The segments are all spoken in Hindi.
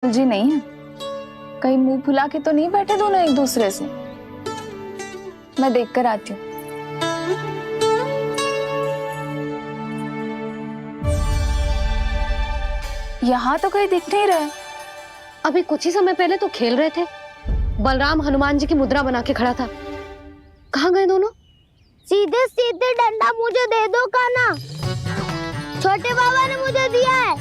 जी नहीं है। कहीं मुंह फुला के तो नहीं बैठे दोनों एक दूसरे से। मैं देख कर आती हूँ। यहाँ तो कहीं दिख नहीं रहा। अभी कुछ ही समय पहले तो खेल रहे थे। बलराम हनुमान जी की मुद्रा बना के खड़ा था। कहाँ गए दोनों? सीधे सीधे डंडा मुझे दे दो कान्हा। छोटे बाबा ने मुझे दिया है,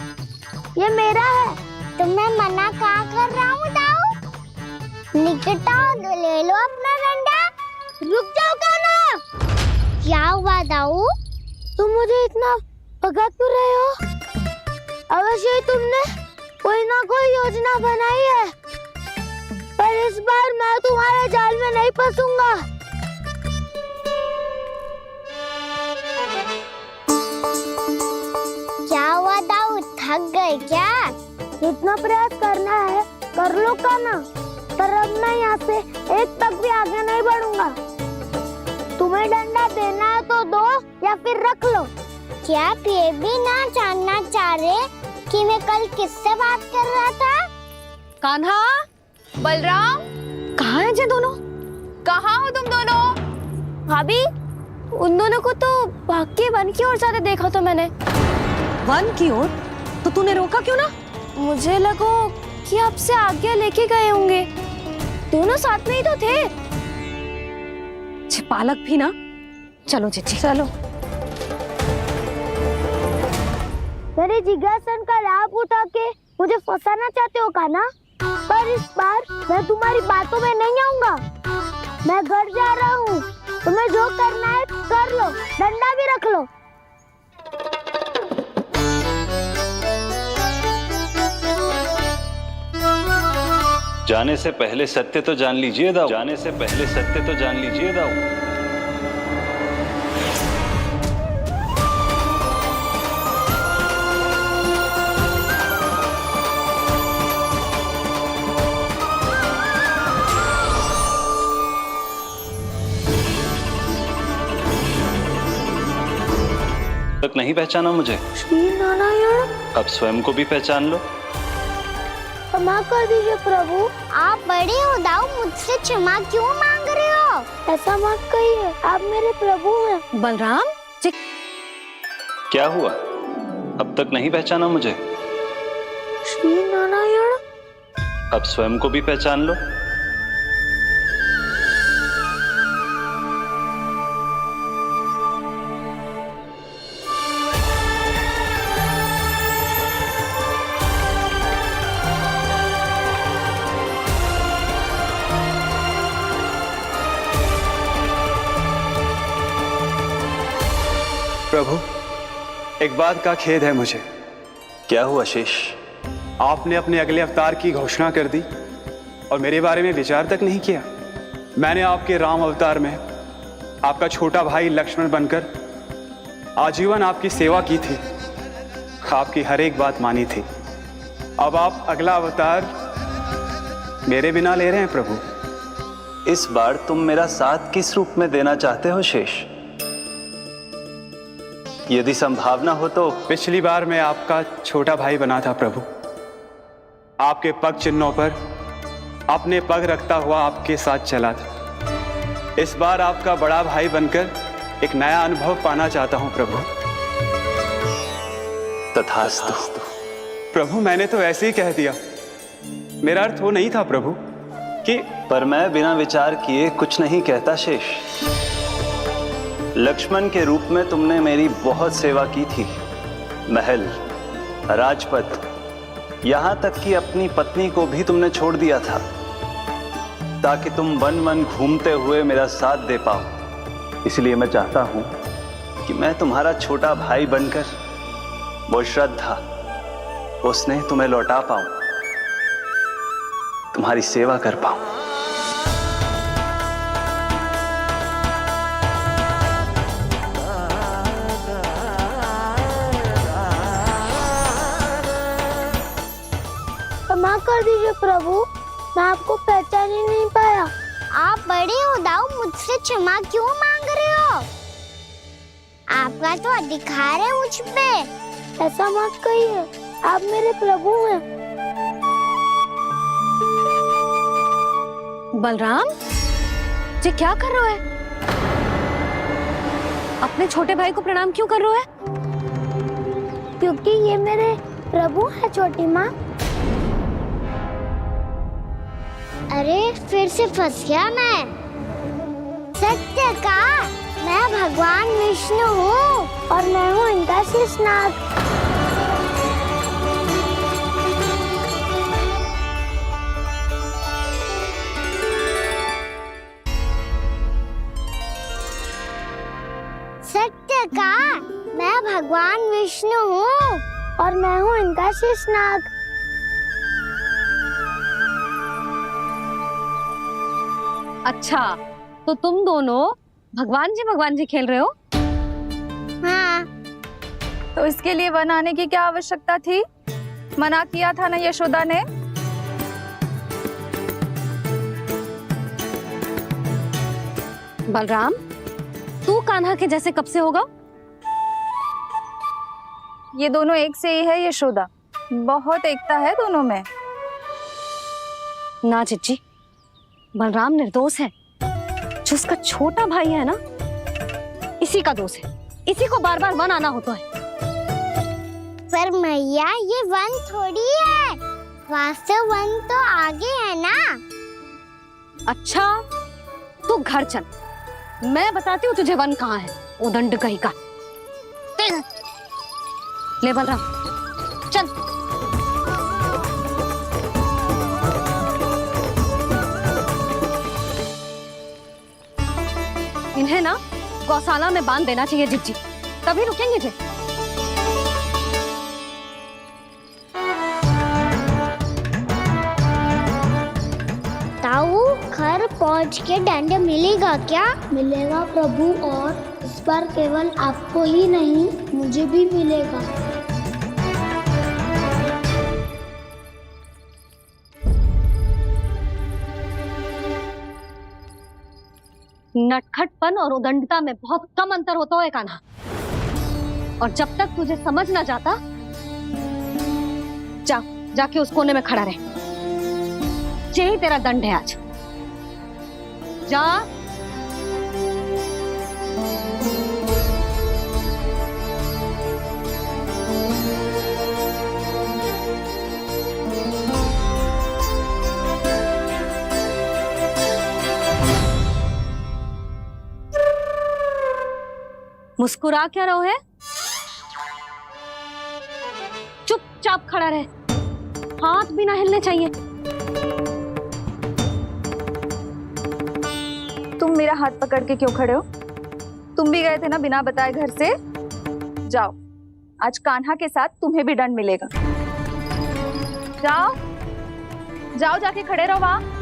ये मेरा है। तो मैं मना कहाँ कर रहा हूँ दाऊ? निकट आओ तो ले लो अपना डंडा। रुक जाओ कान्हा। क्या हुआ दाऊ? तुम मुझे इतना भगा क्यों रहे हो? अवश्य ही तुमने कोई ना कोई योजना बनाई है, पर इस बार मैं तुम्हारे जाल में नहीं फंसूंगा। क्या हुआ दाऊ, थक गए क्या? जितना प्रयास करना है कर लो कान्हा, पर अब मैं यहाँ से एक तक भी आगे नहीं बढ़ूंगा। तुम्हें डंडा देना है तो दो या फिर रख लो। क्या आप ये भी ना जानना चाह रहे कि मैं कल किससे बात कर रहा था? कान्हा, बलराम, कहाँ हैं ये दोनों? कहाँ हो तुम दोनों? भाभी, उन दोनों को तो भाग के वन की ओर जाते देखा तो मैंने। वन की ओर? तो तूने रोका क्यों ना? मुझे लगा कि आपसे आगे लेके गए होंगे। दोनों साथ में ही तो थे। पालक भी ना। चलो चिट्ठी, चलो। मेरे जिज्ञासन का लाभ उठा के मुझे फंसाना चाहते हो कान्हा? पर इस बार मैं तुम्हारी बातों में नहीं आऊंगा। मैं घर जा रहा हूँ, तुम्हें जो करना है कर लो, डंडा भी रख लो। जाने से पहले सत्य तो जान लीजिए दाऊ। जाने से पहले सत्य तो जान लीजिए दाऊ। तक नहीं पहचाना मुझे? श्री नारायण। अब स्वयं को भी पहचान लो। क्षमा कर दीजिए प्रभु। आप बड़े हो दाऊ, मुझसे क्षमा क्यों मांग रहे हो? ऐसा मत कहिए, आप मेरे प्रभु हैं। बलराम जी, क्या हुआ? अब तक नहीं पहचाना मुझे? श्री नारायण। अब स्वयं को भी पहचान लो। प्रभु, एक बात का खेद है मुझे। क्या हुआ शेष? आपने अपने अगले अवतार की घोषणा कर दी और मेरे बारे में विचार तक नहीं किया। मैंने आपके राम अवतार में आपका छोटा भाई लक्ष्मण बनकर आजीवन आपकी सेवा की थी, आपकी हर एक बात मानी थी। अब आप अगला अवतार मेरे बिना ले रहे हैं प्रभु। इस बार तुम मेरा साथ किस रूप में देना चाहते हो शेष? यदि संभावना हो तो। पिछली बार मैं आपका छोटा भाई बना था प्रभु। आपके पग चिन्हों पर अपने पग रखता हुआ आपके साथ चला था। इस बार आपका बड़ा भाई बनकर एक नया अनुभव पाना चाहता हूं प्रभु। तथास्तु। प्रभु, मैंने तो ऐसे ही कह दिया, मेरा अर्थ वो नहीं था प्रभु कि। पर मैं बिना विचार किए कुछ नहीं कहता शेष। लक्ष्मण के रूप में तुमने मेरी बहुत सेवा की थी। महल, राजपथ, यहां तक कि अपनी पत्नी को भी तुमने छोड़ दिया था ताकि तुम वन वन घूमते हुए मेरा साथ दे पाओ। इसलिए मैं चाहता हूं कि मैं तुम्हारा छोटा भाई बनकर वो श्रद्धा, वो स्नेह तुम्हें लौटा पाऊं, तुम्हारी सेवा कर पाऊं। क्षमा कर दीजिए प्रभु, मैं आपको पहचान ही नहीं पाया। आप बड़े हो दाऊ, मुझसे क्षमा क्यों मांग रहे हो? आपका तो अधिकार है मुझ पे। ऐसा मत कहिए, आप मेरे प्रभु हैं। बलराम, ये क्या कर रहे हो है? अपने छोटे भाई को प्रणाम क्यों कर रहे हो है? क्योंकि ये मेरे प्रभु है छोटी माँ। अरे फिर से फंस गया मैं। सत्य का मैं भगवान विष्णु हूँ और मैं हूँ इनका शेषनाग। सत्य का मैं भगवान विष्णु हूँ और मैं हूँ इनका शेषनाग। अच्छा, तो तुम दोनों भगवान जी खेल रहे हो? हाँ। तो इसके लिए वन आने की क्या आवश्यकता थी? मना किया था ना यशोदा ने। बलराम, तू कान्हा के जैसे कब से होगा? ये दोनों एक से ही है यशोदा, बहुत एकता है दोनों में। ना चिच्ची, बलराम निर्दोष है। जो उसका छोटा भाई है ना, इसी का दोष है। इसी को बार बार वन आना होता है। पर मैया ये वन थोड़ी है, वास्तव वन तो आगे है ना। अच्छा, तू घर चल, मैं बताती हूँ तुझे वन कहाँ है। उदंड कहीं का। ले बलराम, चल। इन्हें ना गौशाला में बांध देना चाहिए जिज्जी, तभी रुकेंगे जे। ताऊ, घर पहुँच के दंड मिलेगा क्या? मिलेगा प्रभु, और इस बार केवल आपको ही नहीं मुझे भी मिलेगा। नटखटपन और उदंडता में बहुत कम अंतर होता है कान्हा, और जब तक तुझे समझ ना जाता, जाके उस कोने में खड़ा रहे। यही तेरा दंड है आज। जा। मुस्कुरा क्या रहो है? चुपचाप खड़ा रहे, हाथ भी ना हिलने चाहिए। तुम मेरा हाथ पकड़ के क्यों खड़े हो? तुम भी गए थे ना बिना बताए घर से। जाओ, आज कान्हा के साथ तुम्हें भी दंड मिलेगा। जाओ जाओ, जाके खड़े रहो वहां।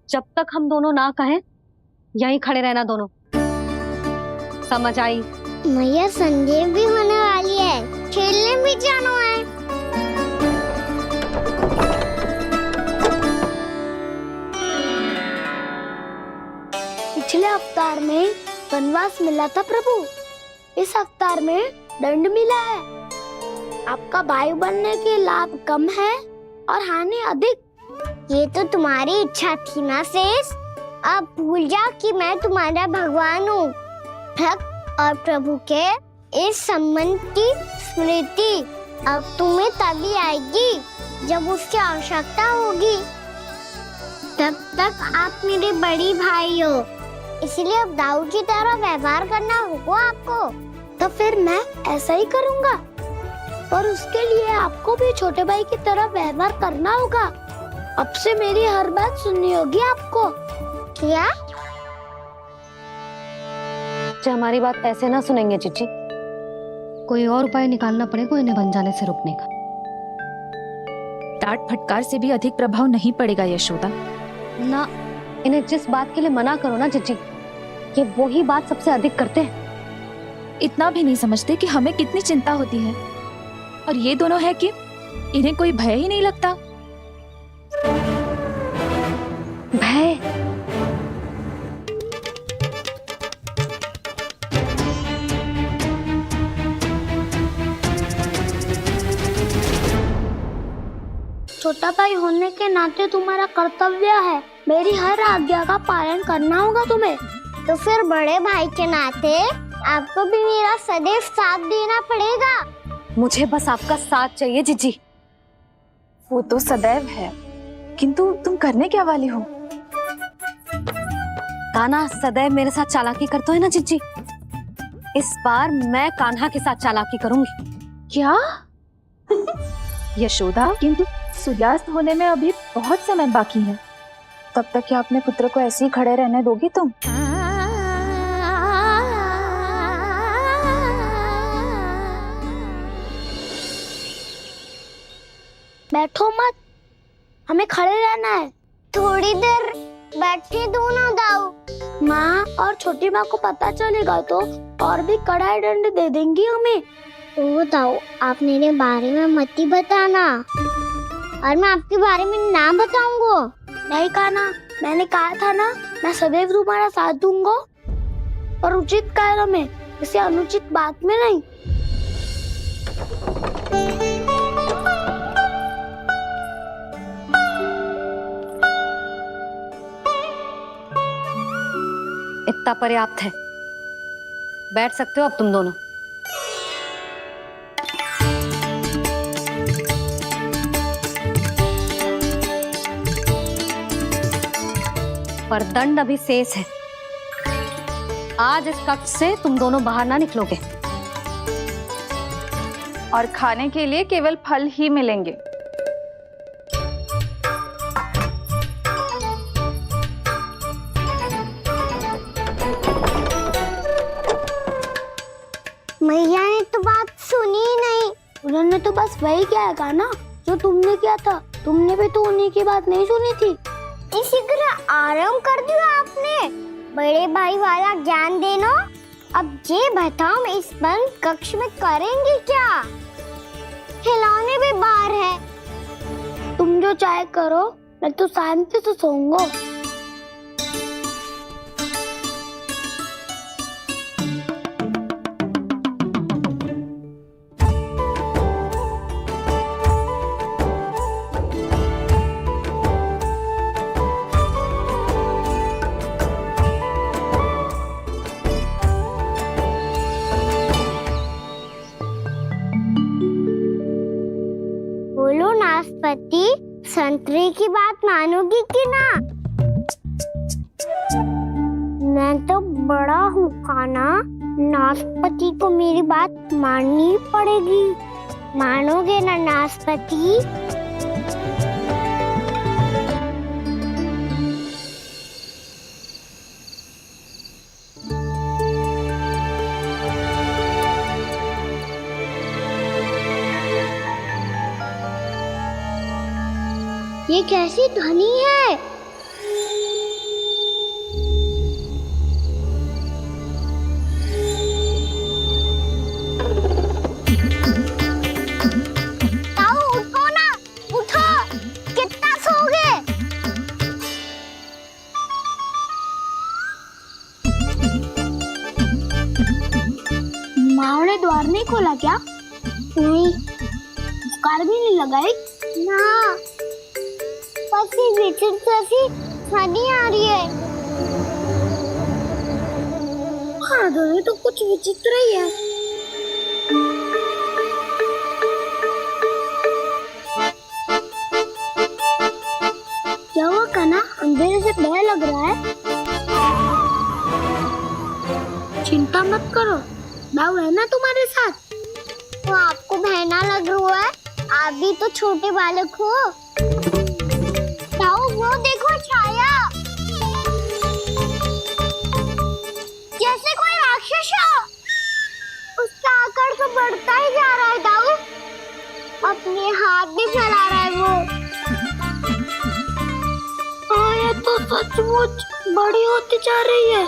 जब तक हम दोनों ना कहें, यहीं खड़े रहना दोनों। समझ आई? मैया संध्या भी होने वाली है, खेलने भी जाना है। पिछले अवतार में वनवास मिला था प्रभु, इस अवतार में दंड मिला है। आपका भाई बनने के लाभ कम है और हानि अधिक। ये तो तुम्हारी इच्छा थी ना शेष। अब भूल जा कि मैं तुम्हारा भगवान हूँ। भक्त और प्रभु के इस संबंध की स्मृति अब तुम्हें तभी आएगी जब उसकी आवश्यकता होगी। तब तक आप मेरे बड़ी भाई हो, इसलिए अब दाऊ की तरह व्यवहार करना होगा आपको। तो फिर मैं ऐसा ही करूँगा, पर उसके लिए आपको भी छोटे भाई की तरह व्यवहार करना होगा। अब से मेरी हर बात सुननी होगी आपको। क्या? जो हमारी बात ऐसे ना सुनेंगे चिच्ची, कोई और उपाय निकालना पड़ेगा इन्हें बन जाने से रोकने का। डांट फटकार से भी अधिक प्रभाव नहीं पड़ेगा यशोदा। ना, इन्हें जिस बात के लिए मना करो ना चिच्ची, ये वही बात सबसे अधिक करते हैं। इतना भी नहीं समझते कि हमें कितनी चिंता होती है, और ये दोनों है कि इन्हें कोई भय ही नहीं लगता। भय? छोटा भाई होने के नाते तुम्हारा कर्तव्य है, मेरी हर आज्ञा का पालन करना होगा तुम्हें। तो फिर बड़े भाई के नाते आपको भी मेरा सदैव साथ देना पड़ेगा। मुझे बस आपका साथ चाहिए जीजी। वो तो सदैव है, किंतु तुम करने क्या वाली हो? कान्हा सदैव मेरे साथ चालाकी करता है ना जीजी, इस बार मैं कान्हा के साथ चालाकी करूंगी। क्या? यशोदा, किंतु सूर्यास्त होने में अभी बहुत समय बाकी है, तब तक क्या अपने पुत्र को ऐसे ही खड़े रहने दोगी तुम? बैठो मत, हमें खड़े रहना है। थोड़ी देर बैठे दो ना दाऊ। माँ और छोटी माँ को पता चलेगा तो और भी कड़ा दंड दे देंगी हमें। ओ दाऊ, आप मेरे बारे में मत ही बताना, और मैं आपके बारे में ना बताऊंगा। नहीं कान्हा, मैंने कहा था ना, मैं सदैव तुम्हारा साथ दूंगा, और उचित कार्य में, इसे अनुचित बात में नहीं। इतना पर्याप्त है, बैठ सकते हो अब तुम दोनों। पर दंड अभी शेष है। आज इस कक्ष से तुम दोनों बाहर ना निकलोगे, और खाने के लिए केवल फल ही मिलेंगे। मैया ने तो बात सुनी ही नहीं। उन्होंने तो बस वही किया ना जो तुमने किया था। तुमने भी तो उन्हीं की बात नहीं सुनी थी। इसी तरह आराम कर दिया आपने। बड़े भाई वाला ज्ञान देना। अब ये बताओ, मैं इस बंद कक्ष में करेंगे क्या? खिलौने भी बाहर है। तुम जो चाहे करो, मैं तो शांति से सोऊंगा। बोलो नाशपाती, संतरे की बात मानोगी कि ना? मैं तो बड़ा हूँ कान्हा, नाशपाती को मेरी बात माननी पड़ेगी। मानोगे ना नाशपाती? ये कैसी ध्वनि है? ताऊ उठो ना, उठो, कितना सोओगे? माँ ने द्वार नहीं खोला क्या? नहीं। कार भी नहीं लगाई? ना, जैसी ध्वनि आ रही है। हाँ, ध्वनि तो कुछ विचित्र ही है। क्या हुआ कान्हा, अंधेरे से भय लग रहा है? चिंता मत करो, दाऊ है ना तुम्हारे साथ। तो आपको भय ना लग रहा है? आप भी तो छोटे बालक हो। वो देखो छाया, जैसे कोई राक्षस हो। उसका आकार तो बढ़ता ही जा रहा है दाऊ, अपने हाथ भी फैला रहा है वो। हाँ, ये तो सचमुच बड़ी होती जा रही है।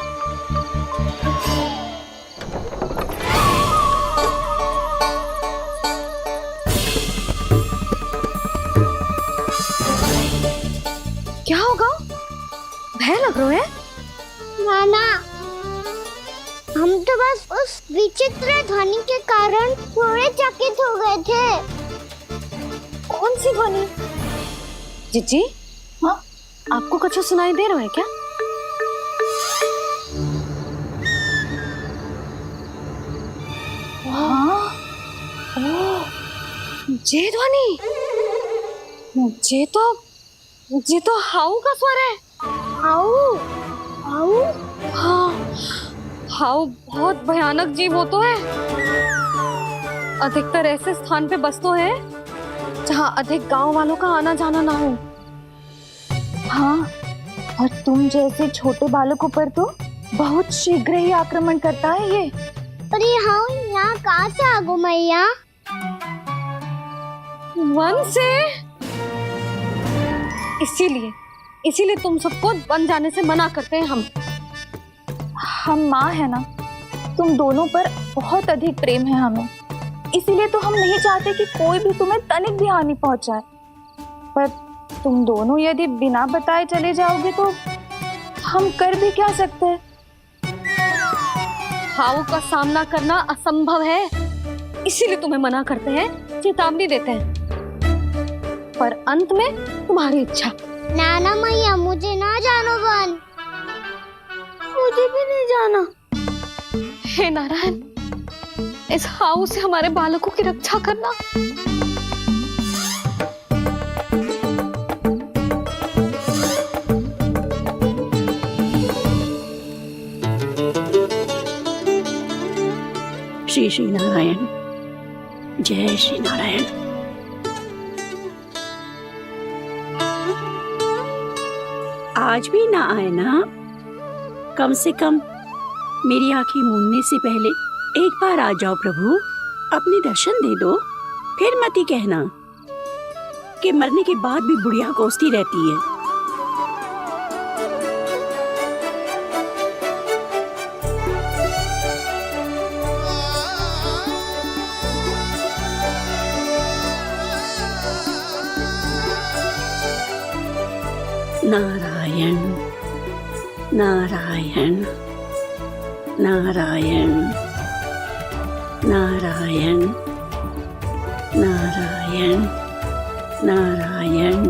क्या होगा? भय लग रहा है? नाना, हम तो बस उस विचित्र ध्वनि के कारण थोड़े चकित हो गए थे। कौन सी ध्वनि? जीजी, हाँ आपको कुछ सुनाई दे रहा है क्या? हाँ ये ध्वनि, ये तो हाउ का स्वर है। हाउ हाउ हाँ, हाउ बहुत भयानक जीव हो तो है। अधिकतर ऐसे स्थान पे बस तो है जहाँ अधिक गांव वालों का आना जाना ना हो। हाँ, और तुम जैसे छोटे बालकों पर तो बहुत शीघ्र ही आक्रमण करता है ये। पर ये हाउ यहाँ कहाँ से आ गो मैया? वन से। इसीलिए तुम सबको वन जाने से मना करते हैं हम माँ है ना, तुम दोनों पर बहुत अधिक प्रेम है हमें, इसीलिए तो हम नहीं चाहते कि कोई भी तुम्हें तनिक भी हानि पहुंचाए। पर तुम दोनों यदि बिना बताए चले जाओगे तो हम कर भी क्या सकते हैं? हाउ का सामना करना असंभव है, इसीलिए तुम्हें मना करते हैं, चेतावनी देते हैं। पर अंत में तुम्हारी इच्छा। नाना मैया मुझे ना जानो वन, मुझे भी नहीं जाना। हे नारायण, इस हाउ से हमारे बालकों की रक्षा करना। श्री श्री नारायण, जय श्री नारायण। आज भी ना आए ना? कम से कम मेरी आंखें मूंदने से पहले एक बार आ जाओ प्रभु, अपने दर्शन दे दो। फिर मत ही कहना कि मरने के बाद भी बुढ़िया कोसती रहती है। नारायण नारायण नारायण नारायण नारायण नारायण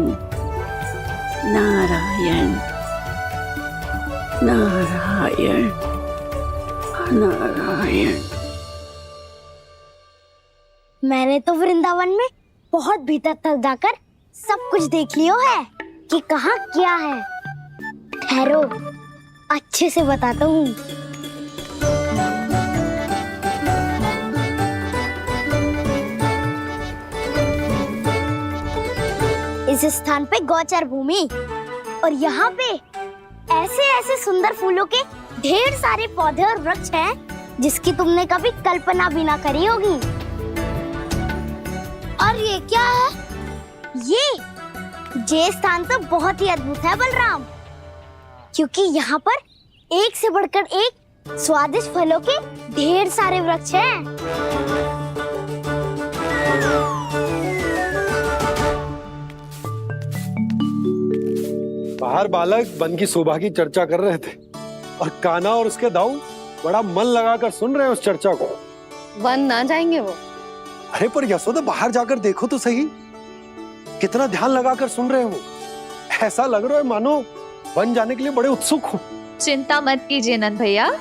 नारायण नारायण नारायण। मैंने तो वृंदावन में बहुत भीतर तक जाकर सब कुछ देख लियो है कि कहाँ क्या है। ठहरो, अच्छे से बताता हूँ। इस स्थान पे गौचर भूमि, और यहाँ पे ऐसे ऐसे सुंदर फूलों के ढेर सारे पौधे और वृक्ष हैं जिसकी तुमने कभी कल्पना भी ना करी होगी। और ये क्या है? ये स्थान तो बहुत ही अद्भुत है बलराम, क्योंकि यहाँ पर एक से बढ़कर एक स्वादिष्ट फलों के ढेर सारे वृक्ष हैं। बाहर बालक वन की शोभा की चर्चा कर रहे थे और कान्हा और उसके दाऊ बड़ा मन लगाकर सुन रहे हैं उस चर्चा को। वन ना जाएंगे वो। अरे पर यशोदा, बाहर जाकर देखो तो सही, कितना ध्यान लगाकर सुन रहे हो। ऐसा लग रहा है मानो वन जाने के लिए बड़े उत्सुक हो। चिंता मत कीजिए नंद भैया,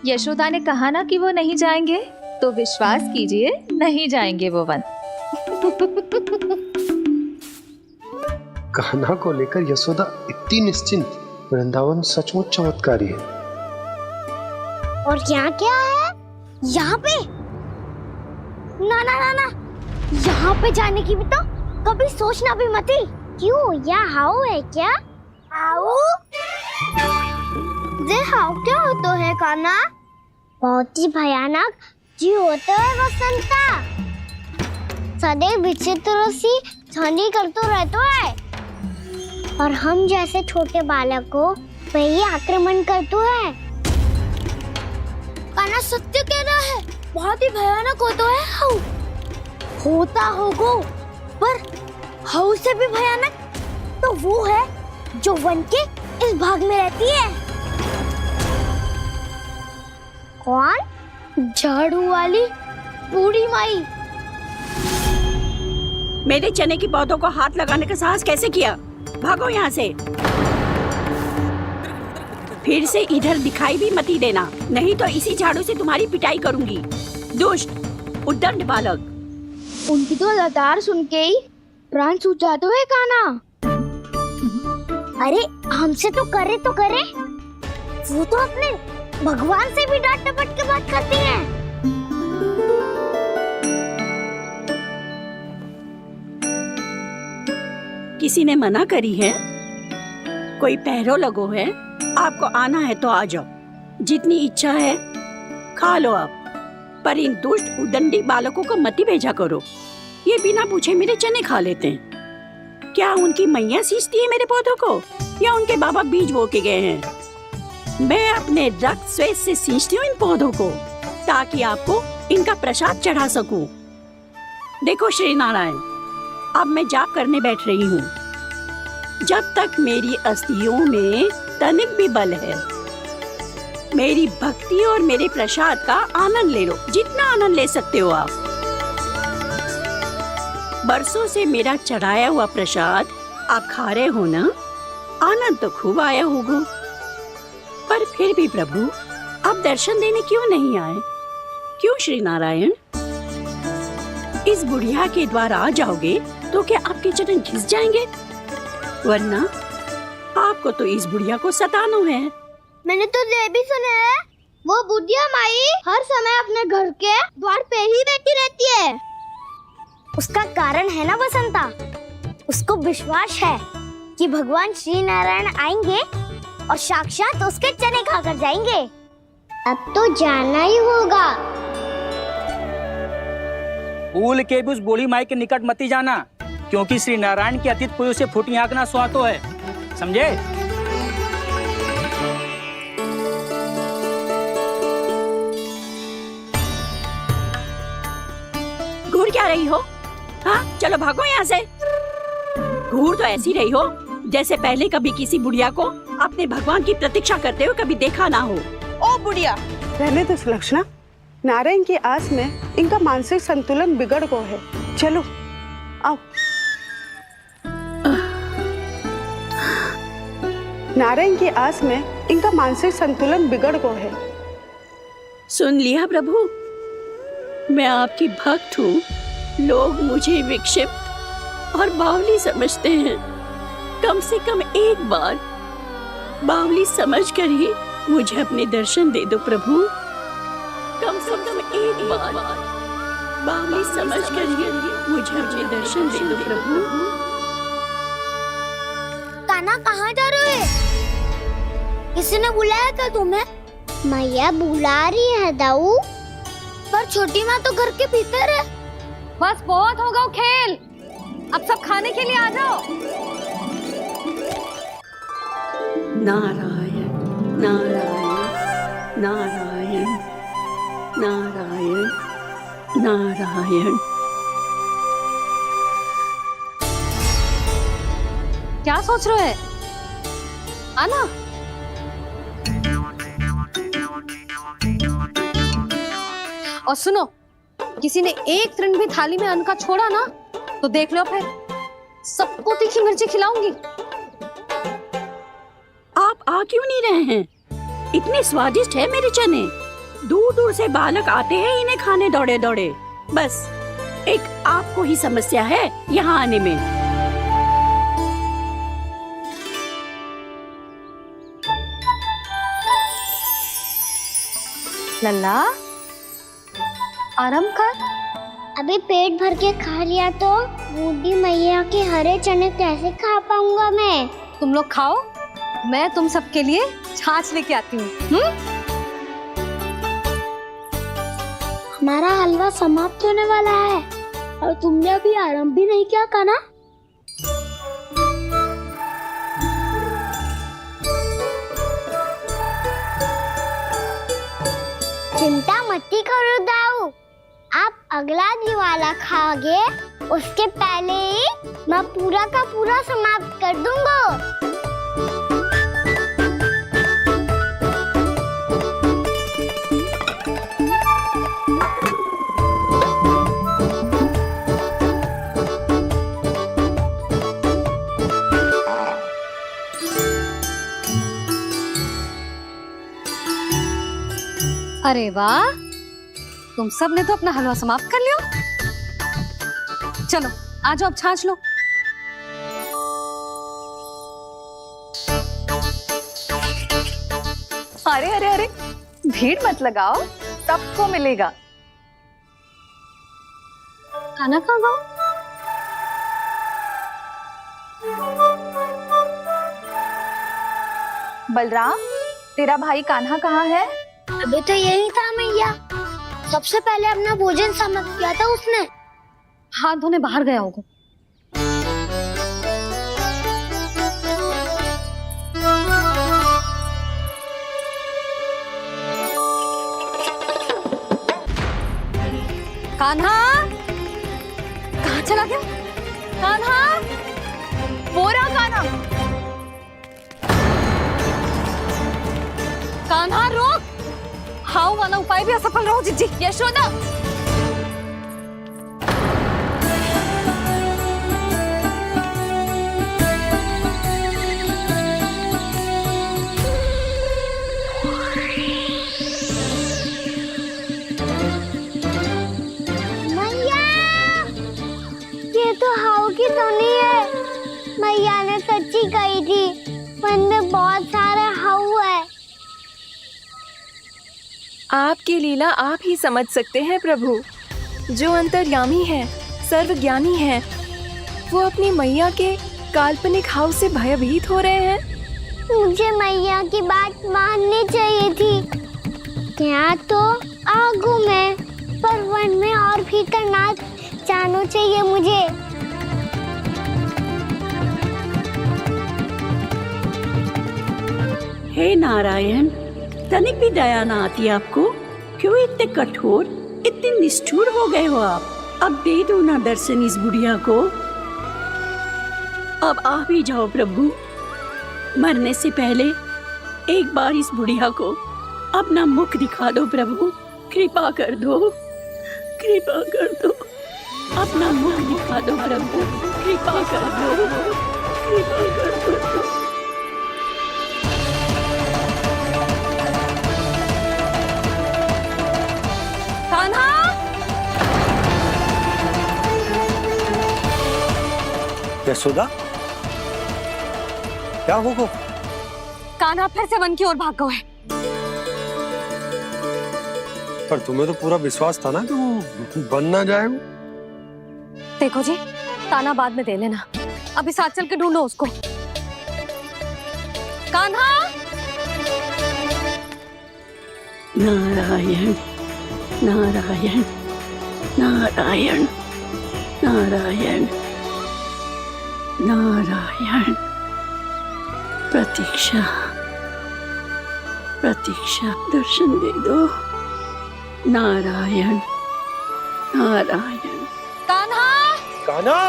यशोदा ने कहा ना कि वो नहीं जाएंगे, तो विश्वास कीजिए नहीं जाएंगे वो वन। कान्हा को लेकर यशोदा इतनी निश्चिंत, वृंदावन सचमुच चमत्कारी है। और यहाँ क्या है? यहाँ पे ना ना ना ना, यहाँ पे जाने की भी तो कभी सोचना भी मत ही। क्यों, यहाँ हाउ है क्या? हाउ? ये हाउ क्या होता है कान्हा? बहुत ही भयानक जी होता है वसंता, सदैव विचित्र सी ध्वनि करते रहता है, और हम जैसे छोटे बालक को वही आक्रमण करते हैं। कान्हा सत्य कह रहा है, बहुत ही भयानक होता है हाउ। होता होगा, पर हाउ से भी भयानक तो वो है जो वन के इस भाग में रहती है। कौन? झाड़ू वाली बूढ़ी माई। मेरे चने की पौधों को हाथ लगाने का साहस कैसे किया? भागो यहाँ से। फिर से इधर दिखाई भी मती देना, नहीं तो इसी झाड़ू से तुम्हारी पिटाई करूंगी। दुष्ट उद्दंड बालक। उनकी तो लतार सुन के ही प्राण सूझ जाते हुए काना। अरे हमसे तो करे, वो तो अपने भगवान से भी डांट डपट के बात करती हैं। किसी ने मना करी है? कोई पहरो लगो है? आपको आना है तो आ जाओ, जितनी इच्छा है खा लो आप, पर इन दुष्ट उदंडी बालकों को मत ही भेजा करो। ये बिना पूछे मेरे चने खा लेते हैं। क्या उनकी मैया सींचती है मेरे पौधों को, या उनके बाबा बीज बो के गए हैं? मैं अपने रक्त स्वेद से सींचती हूँ इन पौधों को, ताकि आपको इनका प्रसाद चढ़ा सकूं। देखो श्री नारायण, अब मैं जाप करने बैठ रही हूँ। जब तक मेरी अस्थियों में तनिक भी बल है, मेरी भक्ति और मेरे प्रसाद का आनंद ले लो, जितना आनंद ले सकते हो आप। बरसों से मेरा चढ़ाया हुआ प्रसाद आप खा रहे हो ना, आनंद तो खूब आया होगा। पर फिर भी प्रभु आप दर्शन देने क्यों नहीं आए? क्यों श्री नारायण? इस बुढ़िया के द्वार आ जाओगे तो क्या आपके चरण घिस जाएंगे? वरना आपको तो इस बुढ़िया को सताना है। मैंने तो ये भी सुना है, वो बुढ़िया माई हर समय अपने घर के द्वार पे ही बैठी रहती है। उसका कारण है ना बसंता, उसको विश्वास है कि भगवान श्री नारायण आएंगे और साक्षात उसके चने खाकर जाएंगे। अब तो जाना ही होगा। भूल के भी उस बूढ़ी माई के निकट मती जाना, क्योंकि श्री नारायण की अतीत कोई उसे फूटी आंख ना सुहातो है, समझे? घूर क्या रही हो? हाँ, चलो भागो यहाँ से। घूर तो ऐसी रही हो जैसे पहले कभी किसी बुढ़िया को अपने भगवान की प्रतीक्षा करते हुए कभी देखा ना हो। ओ बुढ़िया, रहने दो सुलक्षणा। नारायण की आस में इनका मानसिक संतुलन बिगड़ गया है। चलो आओ। नारायण की आस में इनका मानसिक संतुलन बिगड़ गया है। सुन लिया प्रभु, मैं आपकी भक्त हूँ। लोग मुझे विक्षिप्त और बावली समझते हैं। कम से कम एक बार बावली समझकर ही मुझे अपने दर्शन दे दो प्रभु। कम से कम एक बार बावली समझकर ही मुझे अपने दर्शन दे दो प्रभु। काना कहाँ जा रहे हो? किसी ने बुलाया था तुम्हें? मैया बुला रही है दाऊ, पर छोटी माँ तो घर के भीतर है। बस बहुत हो गया खेल, अब सब खाने के लिए आ जाओ। नारायण नारायण नारायण नारायण नारायण। क्या सोच रहे हैं? आना। और सुनो, किसी ने एक तृण भी थाली में अन्न का छोड़ा ना, तो देख लो फिर सबको तीखी मिर्ची खिलाऊंगी। आप आ क्यों नहीं रहे हैं? इतने स्वादिष्ट है मेरे चने। दूर दूर से बालक आते हैं इन्हें खाने दौड़े दौड़े। बस एक आपको ही समस्या है यहाँ आने में। लल्ला, आराम कर। अभी पेट भर के खा लिया तो बूढ़ी मैया के हरे चने कैसे खा पाऊंगा मैं? तुम लोग खाओ, मैं तुम सबके लिए छाछ लेके आती हूँ। हमारा हलवा समाप्त होने वाला है और तुमने अभी आराम भी नहीं किया काना। चिंता मत करो दाऊ, आप अगला दिवाला खाओगे उसके पहले ही मैं पूरा का पूरा समाप्त कर दूंगा। अरे वाह, तुम सब ने तो अपना हलवा समाप्त कर लिया। चलो आ जाओ, अब छाछ लो। अरे अरे अरे, भीड़ मत लगाओ, सबको मिलेगा। खाना खा गो। बलराम, तेरा भाई कान्हा कहाँ है? अभी तो यही था मैया, सबसे पहले अपना भोजन समाप्त किया था उसने। हाथ धोने बाहर गया होगा। कान्हा कहाँ चला गया? कान्हा, वो रहा कान्हा। कान्हा रोक, हाउ वाला उपाय भी असफल रहो जिज्जी। यशोदा, मैया, ये तो हाउ की धुनी है। मैया ने सच्ची कही थी, वन में बहुत सारे हाउ है। आपकी लीला आप ही समझ सकते हैं प्रभु। जो अंतर्यामी है, सर्वज्ञानी है, वो अपनी मैया के काल्पनिक हाव से भयभीत हो रहे हैं। मुझे मैया की बात माननी चाहिए थी। यहाँ तो आगू में, पर वन में और भीतर ना जाना चाहिए मुझे। हे नारायण, तनिक भी दया ना आती आपको? क्यों इतने कठोर, इतने निष्ठुर हो गए हो आप? अब दे दो ना दर्शन इस बुढ़िया को। अब आ भी जाओ प्रभु, मरने से पहले एक बार इस बुढ़िया को अपना मुख दिखा दो प्रभु। कृपा कर दो, कृपा कर दो, अपना मुख दिखा दो प्रभु। कृपा कर दो, कृपा कर दो। कान्हा, यशोदा, क्या हो गो? कान्हा फिर से वन की ओर भाग गए। पर तुम्हें तो पूरा विश्वास था ना कि वो बन ना जाए। देखो जी, ताना बाद में दे लेना, अभी साथ चल के ढूंढो उसको। कान्हा, नारायण नारायण नारायण नारायण नारायण। प्रतीक्षा प्रतीक्षा, दर्शन दे दो। नारायण नारायण। कान्हा, कान्हा,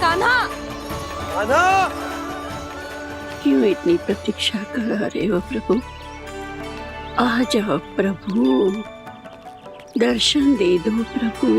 कान्हा, कान्हा। क्यों इतनी प्रतीक्षा करा रहे हो प्रभु? आ जाओ प्रभु, दर्शन दे दो प्रभु।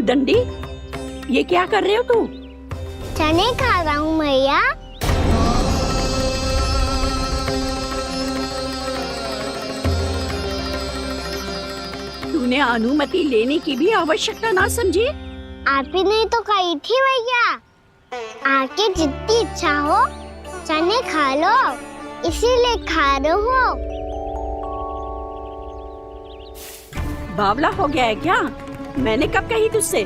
दंडी, ये क्या कर रहे हो तू? चने खा रहा हूँ मैया। तूने अनुमति लेने की भी आवश्यकता ना समझी? आप ही नहीं तो कही थी भैया, आके जितनी इच्छा हो चने खा लो, इसीलिए खा रहे हो। बावला हो गया है क्या? मैंने कब कही तुझसे?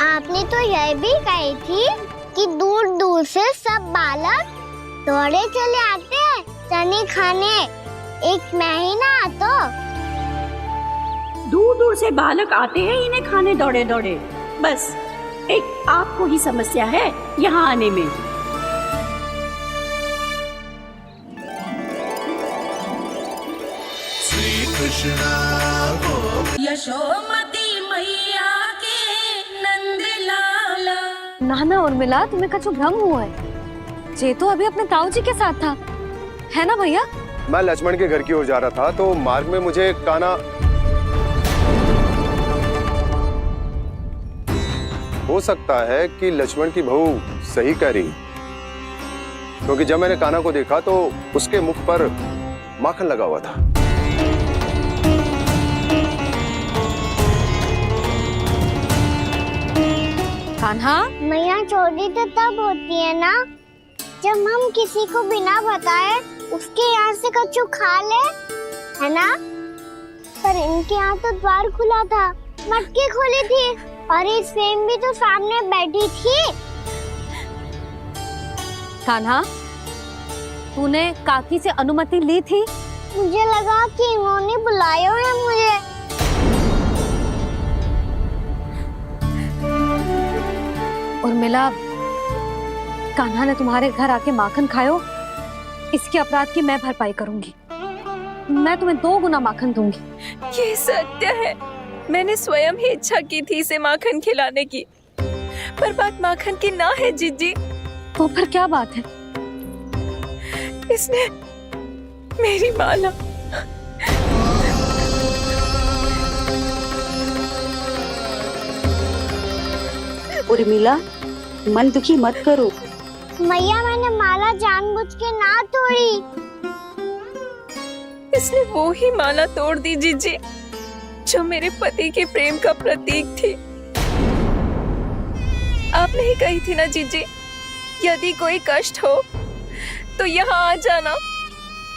आपने तो यह भी कही थी कि दूर दूर से सब बालक दौड़े चले आते हैं चने खाने, एक महीना तो दूर दूर से बालक आते हैं इन्हें खाने दौड़े दौड़े। बस एक आपको ही समस्या है यहाँ आने में। यशोमती मैया के नंद लाला। नाना उर्मिला, तुम्हें कछु भ्रम हुआ है। जे तो अभी अपने ताऊ जी के साथ था, है ना भैया? मैं लक्ष्मण के घर की ओर जा रहा था तो मार्ग में मुझे कान्हा, हो सकता है कि लक्ष्मण की बहू सही कह रही, क्योंकि जब मैंने कान्हा को देखा तो उसके मुख पर माखन लगा हुआ था। कान्हा, मैया चोरी तो तब होती है ना जब हम किसी को बिना बताए उसके यहाँ से कछु खा ले, है ना? पर इनके यहाँ तो द्वार खुला था, मटकी खुली थी और इस फेम भी तो सामने बैठी थी। कान्हा, तूने काकी से अनुमति ली थी? मुझे लगा कि इन्होंने बुलाया है मुझे। उर्मिला, कान्हा ने तुम्हारे घर आके माखन खायो, इसके अपराध की मैं भरपाई करूंगी। मैं तुम्हें 2 गुना माखन दूंगी। ये सत्य है, मैंने स्वयं ही इच्छा की थी इसे माखन खिलाने की, पर बात माखन की ना है जीजी। तो फिर क्या बात है? इसने मेरी माला। उर्मिला, मन दुखी मत करो। मैया, मैंने माला जानबूझ के ना तोड़ी। इसने वो ही माला तोड़ दी जीजी जो मेरे पति के प्रेम का प्रतीक थी। आपने ही कही थी ना जीजी, यदि कोई कष्ट हो तो यहाँ आ जाना,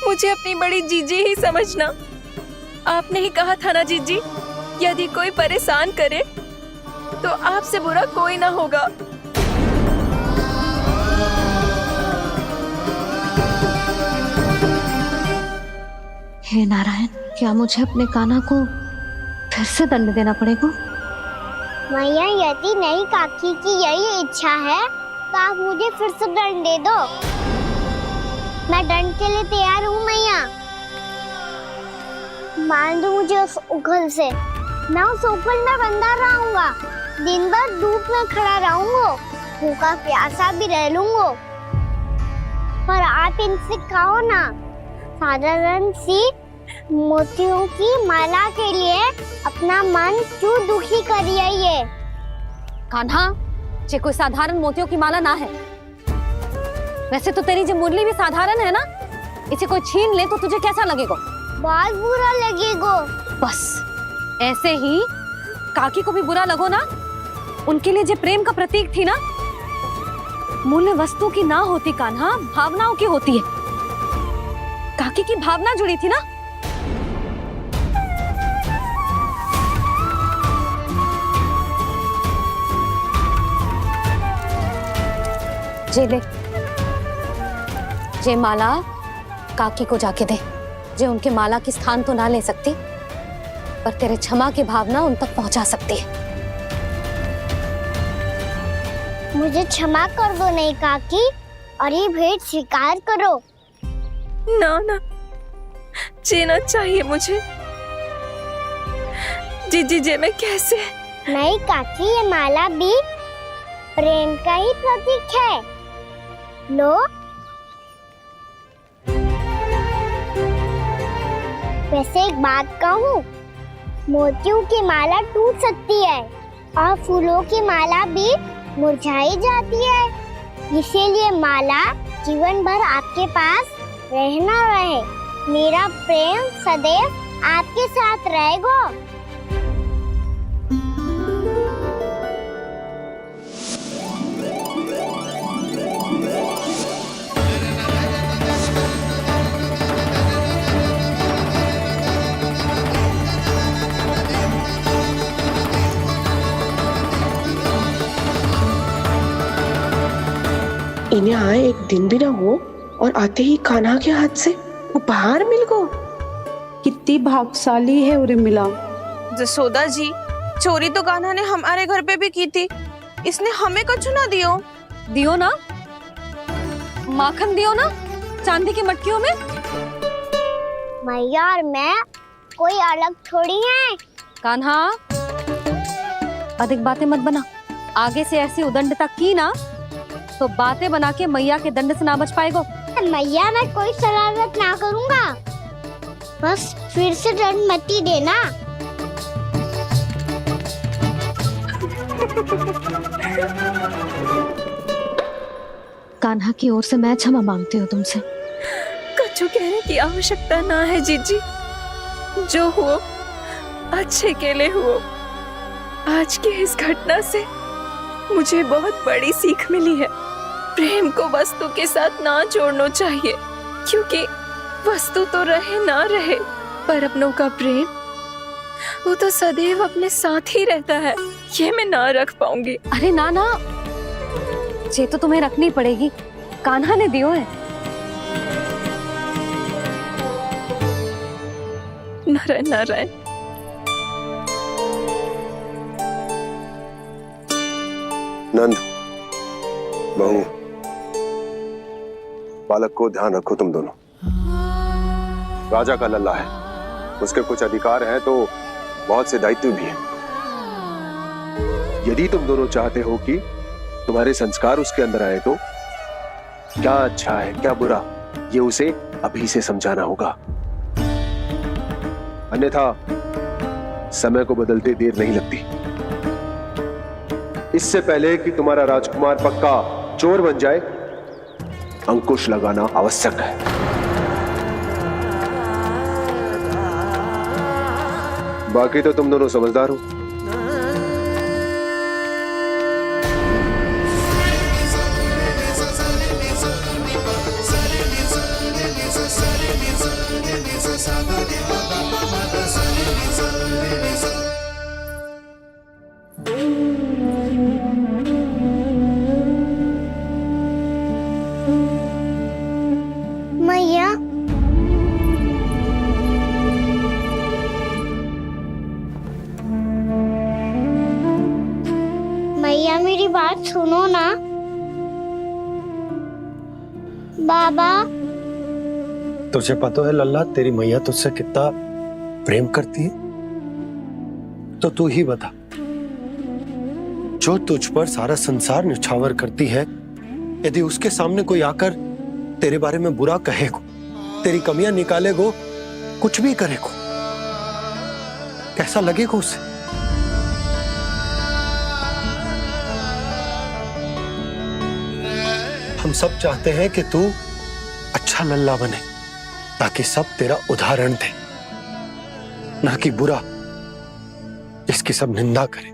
मुझे अपनी बड़ी जीजी ही समझना। आपने ही कहा था ना जीजी, यदि कोई परेशान करे तो आपसे बुरा कोई ना होगा। हे नारायण, क्या मुझे अपने कान्हा को फिर से दंड देना पड़ेगा? मैया, यदि नहीं काकी की यही इच्छा है तो आप मुझे फिर से दंड दे दो। मैं दंड के लिए तैयार हूँ मैया। मान दो मुझे उस उखल से, मैं उस उखल में बंधा रहूंगा, दिन भर धूप में खड़ा रहूंगा, भूखा प्यासा भी रह लूंगा। पर आप इनसे कहो ना, साधारण सी मोतियों की माला के लिए अपना मन क्यों दुखी करिए ये? कान्हा, ये कोई साधारण मोतियों की माला ना है। वैसे तो तेरी जो मुरली भी साधारण है ना, इसे कोई छीन ले तो तुझे कैसा लगेगा? बहुत बुरा लगेगा। बस ऐसे ही काकी को भी बुरा लगो ना। उनके लिए जो प्रेम का प्रतीक थी ना, मूल्य वस्तु की ना होती कान्हा, भावनाओं की होती है। काकी की भावना जुड़ी थी ना। जे ले, जे माला काकी को जाके दे। जे उनके माला की स्थान तो ना ले सकती, पर तेरे क्षमा की भावना उन तक पहुंचा सकती है। मुझे क्षमा कर दो नहीं काकी, और ये भेंट स्वीकार करो। ना ना, जीना चाहिए मुझे। जीजी जे मैं कैसे? नहीं काकी, ये माला भी प्रेम का ही प्रतीक है। लो, वैसे एक बात कहूँ, मोतियों की माला टूट सकती है और फूलों की माला भी मुरझाई जाती है। इसीलिए माला जीवन भर आपके पास रहना रहे। मेरा प्रेम सदैव आपके साथ रहेगा। यहाँ आए एक दिन भी ना हो और आते ही कान्हा के हाथ से उपहार मिल गो। कितनी भाग्यशाली है उर्मिला। जसोदा जी, चोरी तो कान्हा ने हमारे घर पे भी की थी, इसने हमें कछु ना दियो। दियो ना, माखन दियो ना चांदी की मटकियों में। मैया और मैं कोई अलग थोड़ी है। कान्हा, अधिक बातें मत बना। आगे से ऐसी उदंडता की ना तो बातें बना के मैया के दंड से ना बच पाएगो। मैया, मैं कोई शरारत ना करूंगा, बस फिर से दंड मत ही देना। कान्हा की ओर से मैं क्षमा मांगती हूँ तुमसे। कछु कहने की आवश्यकता ना है जीजी, जो हुआ अच्छे के लिए हुआ। आज की इस घटना से मुझे बहुत बड़ी सीख मिली है। प्रेम को वस्तु के साथ ना जोड़ना चाहिए, क्योंकि वस्तु तो रहे ना रहे, पर अपनों का प्रेम वो तो सदैव अपने साथ ही रहता है। ये मैं ना रख पाऊंगी। अरे ना ना, ये तो तुम्हें रखनी पड़ेगी। कान्हा ने दियो है। नारायण नारायण। नंद, बहू, बालक को ध्यान रखो तुम दोनों। राजा का लल्ला है, उसके कुछ अधिकार हैं तो बहुत से दायित्व भी हैं। यदि तुम दोनों चाहते हो कि तुम्हारे संस्कार उसके अंदर आए तो क्या अच्छा है क्या बुरा, ये उसे अभी से समझाना होगा। अन्यथा समय को बदलते देर नहीं लगती। इससे पहले कि तुम्हारा राजकुमार पक्का चोर बन जाए, अंकुश लगाना आवश्यक है। बाकी तो तुम दोनों समझदार हो। मैया, मैया मेरी बात सुनो ना। बाबा, तुझे पता है लल्ला, तेरी मैया तुझसे कितना प्रेम करती है, तो तू ही बता। जो तुझ पर सारा संसार निछावर करती है, यदि उसके सामने कोई आकर तेरे बारे में बुरा कहेगो, तेरी कमियां निकालेगो, कुछ भी करेगो, कैसा लगेगा उसे? हम सब चाहते हैं कि तू अच्छा लल्ला बने, ताकि सब तेरा उदाहरण दे, ना कि बुरा जिसकी सब निंदा करे।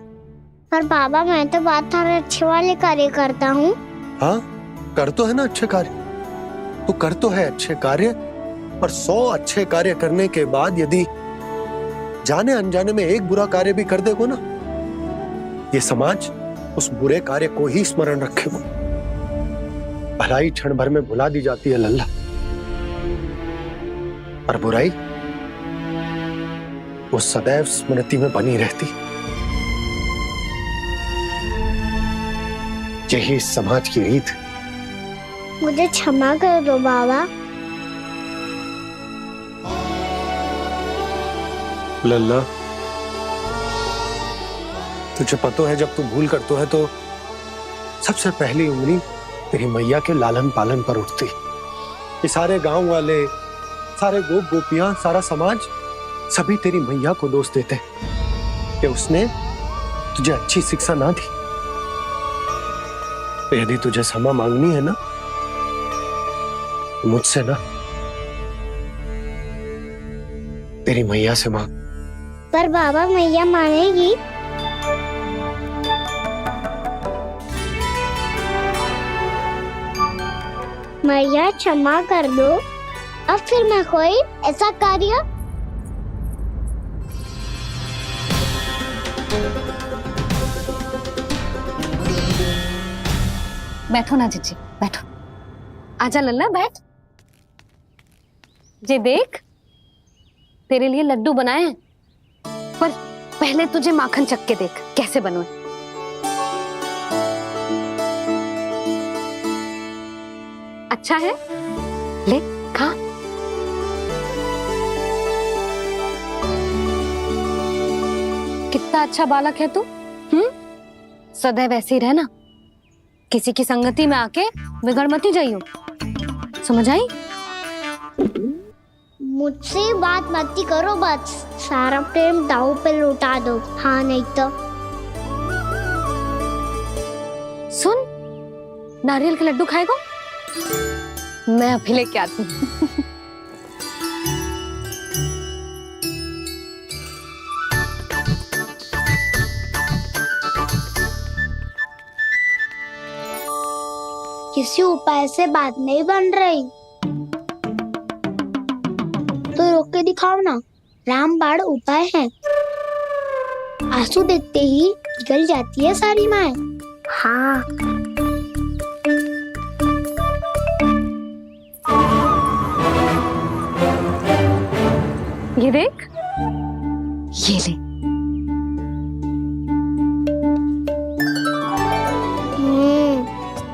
पर बाबा, मैं तो बात हर अच्छे वाले कार्य करता हूँ। हाँ, कर तो है ना अच्छे कार्य, तू कर तो है अच्छे कार्य, पर 100 अच्छे कार्य करने के बाद यदि जाने अनजाने में एक बुरा कार्य भी कर देगो ना, ये समाज उस बुरे कार्य को ही स्मरण रखेगो। भलाई क्षण भर में भुला दी जाती है लल्ला, पर बुराई वो सदैव स्मृति में बनी रहती। यही इस समाज की रीत। मुझे क्षमा कर दो बाबा। लल्ला, तुझे पता है जब तू भूल करतो है तो सबसे पहली उंगली तेरी मैया के लालन पालन पर उठती। ये सारे गांव वाले, सारे गोप गोपियां, सारा समाज सभी तेरी मैया को दोष देते कि उसने तुझे अच्छी शिक्षा ना दी। तो यदि तुझे क्षमा मांगनी है ना, मुझसे ना, तेरी मैया से मांग। पर बाबा, मैया मानेगी? मैया क्षमा कर दो, अब फिर मैं कोई ऐसा कार्य। बैठो ना जीजी, बैठो। आजा लल्ला बैठ। जे देख तेरे लिए लड्डू बनाए हैं, पर पहले तुझे माखन चख के देख कैसे बनो। अच्छा है, ले खा। कितना अच्छा बालक है तू। सदैव ऐसे ही रहना, किसी की संगति में आके बिगड़ मत जाइयो, समझ आई? मुझसे बात मत करो, बस सारा प्रेम दाव पे लौटा दो। हाँ नहीं तो सुन, नारियल के लड्डू खाएगा? मैं अभी लेके आती हूँ। किसी उपाय से बात नहीं बन रही तो रोक के दिखाओ ना। रामबाण उपाय है, आंसू देखते ही निकल जाती है सारी माए। हाँ ये देख, ये ले।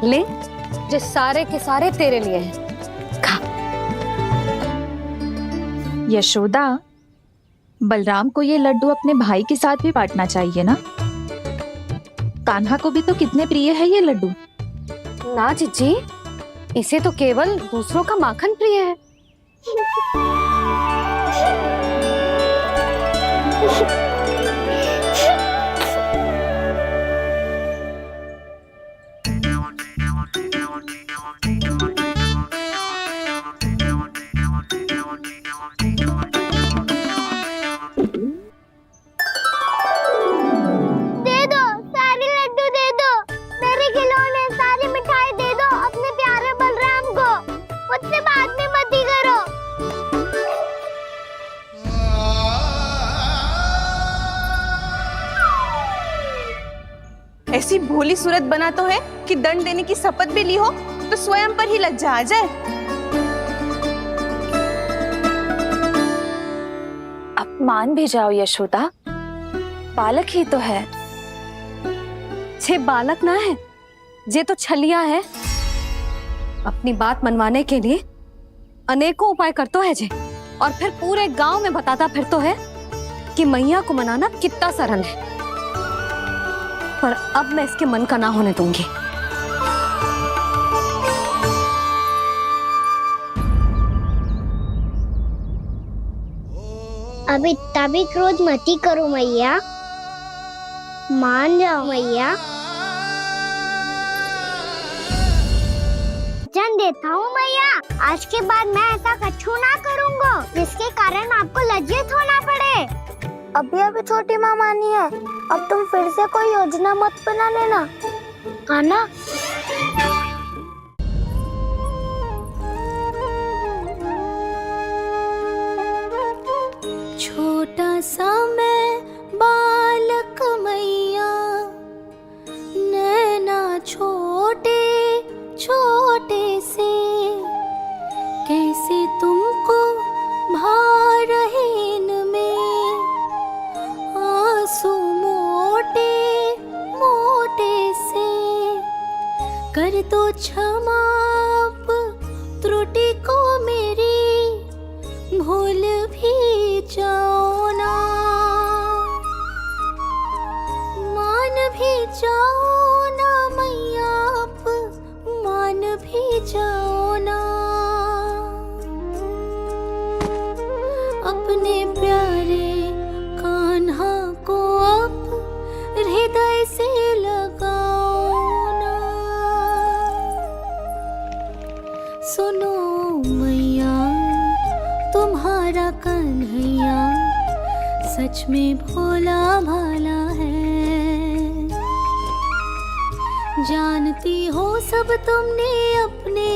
ले, जो सारे के सारे तेरे लिए हैं, खा। यशोदा, बलराम को ये लड्डू अपने भाई के साथ भी बांटना चाहिए ना। कान्हा को भी तो कितने प्रिय है ये लड्डू। ना जीजी, इसे तो केवल दूसरों का माखन प्रिय है। दे दो, सारे लड्डू दे दो, मेरे खिलौने सारी मिठाई दे दो अपने प्यारे बलराम को। मुझसे बात में मत ही करो। ऐसी भोली सूरत बना तो है कि दंड देने की शपथ भी ली हो तो स्वयं पर ही लज्जा आ जाए। अब मान भी जाओ यशोदा, बालक ही तो है। छे बालक ना है, जे तो छलिया है। अपनी बात मनवाने के लिए अनेकों उपाय करतो है जे, और फिर पूरे गांव में बताता फिरतो है कि मैया को मनाना कितना सरल है। पर अब मैं इसके मन का ना होने दूंगी। अब इतना भी क्रोध मत ही करो मैया, मान जाओ मैया। वचन देता हूँ मैया, आज के बाद मैं ऐसा कछु ना करूँगा जिसके कारण आपको लज्जित होना पड़े। अभी अभी छोटी माँ मानी है, अब तुम फिर से कोई योजना मत बना लेना, हाँ ना? छोटा सा मैं बालक मैया, नैना छोटे छोटे से, कैसे तुमको भा रहे इनमें आंसू मोटे मोटे से। कर दो क्षमा त्रुटि को मेरी, भूल भी जाओ ना, मान भी जाओ ना मैया, आप मान भी जाओ ना। अपने प्यारे कान्हा को अब हृदय से लगाओ ना। सुनो मैया, तुम्हारा कन्हैया सच में भोला भाला है। जानती हो सब तुमने अपने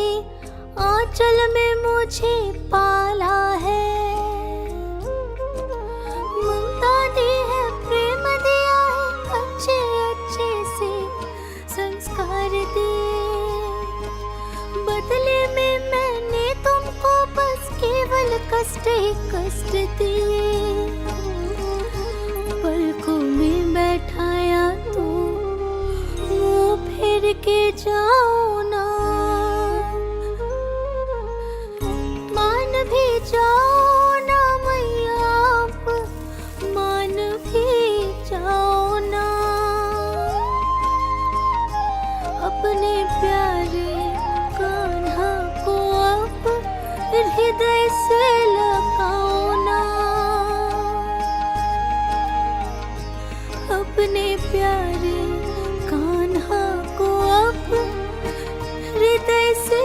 आंचल में मुझे पाला है। ममता दी है, प्रेम दिया है, अच्छे अच्छे से संस्कार दिए, बदले में कष्ट दिए, पलकों में बैठाया तो मुंह फेर के जाओ ना, मान भी जाओ ना मैया, आप मान भी जाओ ना, अपने प्यारे कान्हा को आप हृदय से लगाओ ना, अपने प्यारे कान्हा को आप हृदय से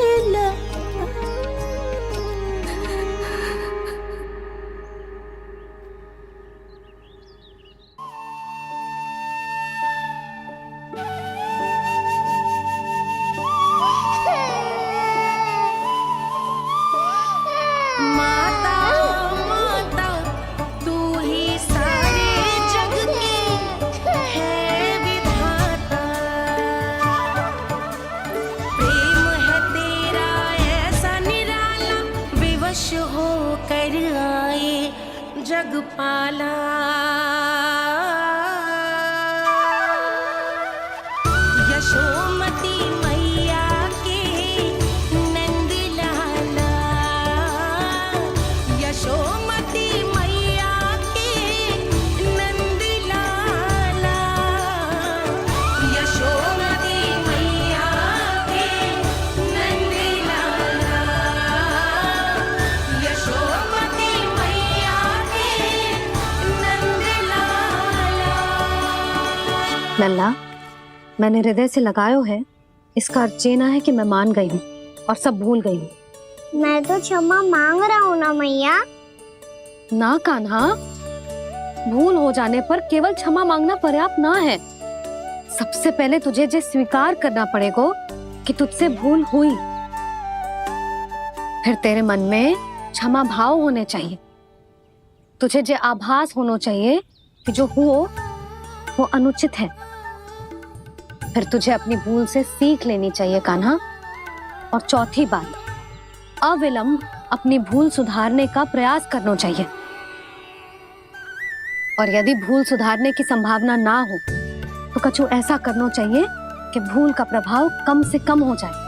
जगपाला। यशोमती मैया के नंद लाला, यशोमती मैया के नंद लाला, यशोमती मैया के नंद लाला, यशोमती मैया के नंद लाला। लल्ला, मैंने हृदय से लगायो है, इसका अर्थ ये ना है कि मैं मान गई हूँ और सब भूल गई हूँ। मैं तो क्षमा मांग रहा हूँ ना मैया। ना कान्हा, भूल हो जाने पर केवल क्षमा मांगना पर्याप्त ना है। सबसे पहले तुझे जो स्वीकार करना पड़ेगा कि तुझसे भूल हुई, फिर तेरे मन में क्षमा भाव होने चाहिए। तुझे जो आभास होना चाहिए कि जो हुआ वो अनुचित है। फिर तुझे अपनी भूल से सीख लेनी चाहिए कान्हा। और चौथी बात, अविलंब अपनी भूल सुधारने का प्रयास करना चाहिए। और यदि भूल सुधारने की संभावना ना हो तो कछु ऐसा करना चाहिए कि भूल का प्रभाव कम से कम हो जाए।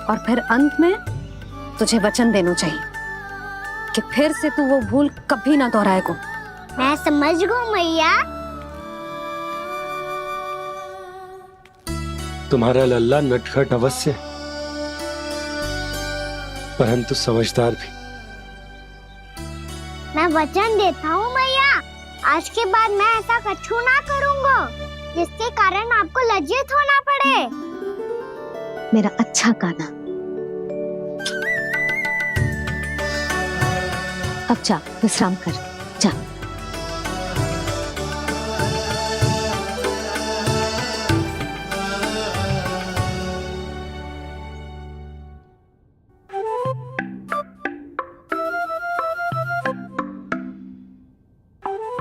और फिर अंत में तुझे वचन देना चाहिए कि फिर से तू वो भूल कभी ना दोहराएगा। मैं समझ गई मैया। तुम्हारा लल्ला नटखट अवश्य, परंतु समझदार भी। मैं वचन देता हूँ मैया, आज के बाद मैं ऐसा कछु ना करूँगा जिसके कारण आपको लज्जित होना पड़े। मेरा अच्छा कान्हा, अब जा विश्राम कर, जा।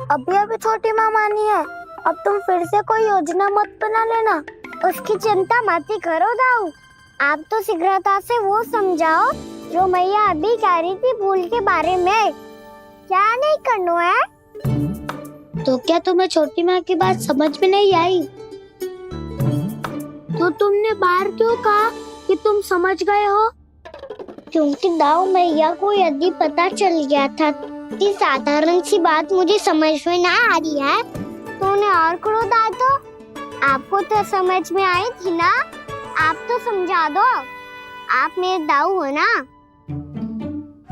अभी अभी छोटी माँ मानी है, अब तुम फिर से कोई योजना मत बना लेना। उसकी चिंता मत ही करो दाऊ। आप तो शीघ्रता से वो समझाओ जो मैया अभी कह रही थी भूल के बारे में। क्या नहीं करना है? तो क्या तुम्हें छोटी माँ की बात समझ में नहीं आई? तो तुमने बाहर क्यों कहा कि तुम समझ गए हो? क्योंकि दाऊ मैया को यदि पता चल गया था कि साधारण सी बात मुझे समझ में ना आ रही है तो उन्हें और क्रोध आया तो आपको तो समझ में आई थी ना। आप तो समझा दो, आप मेरे दाऊ हो ना।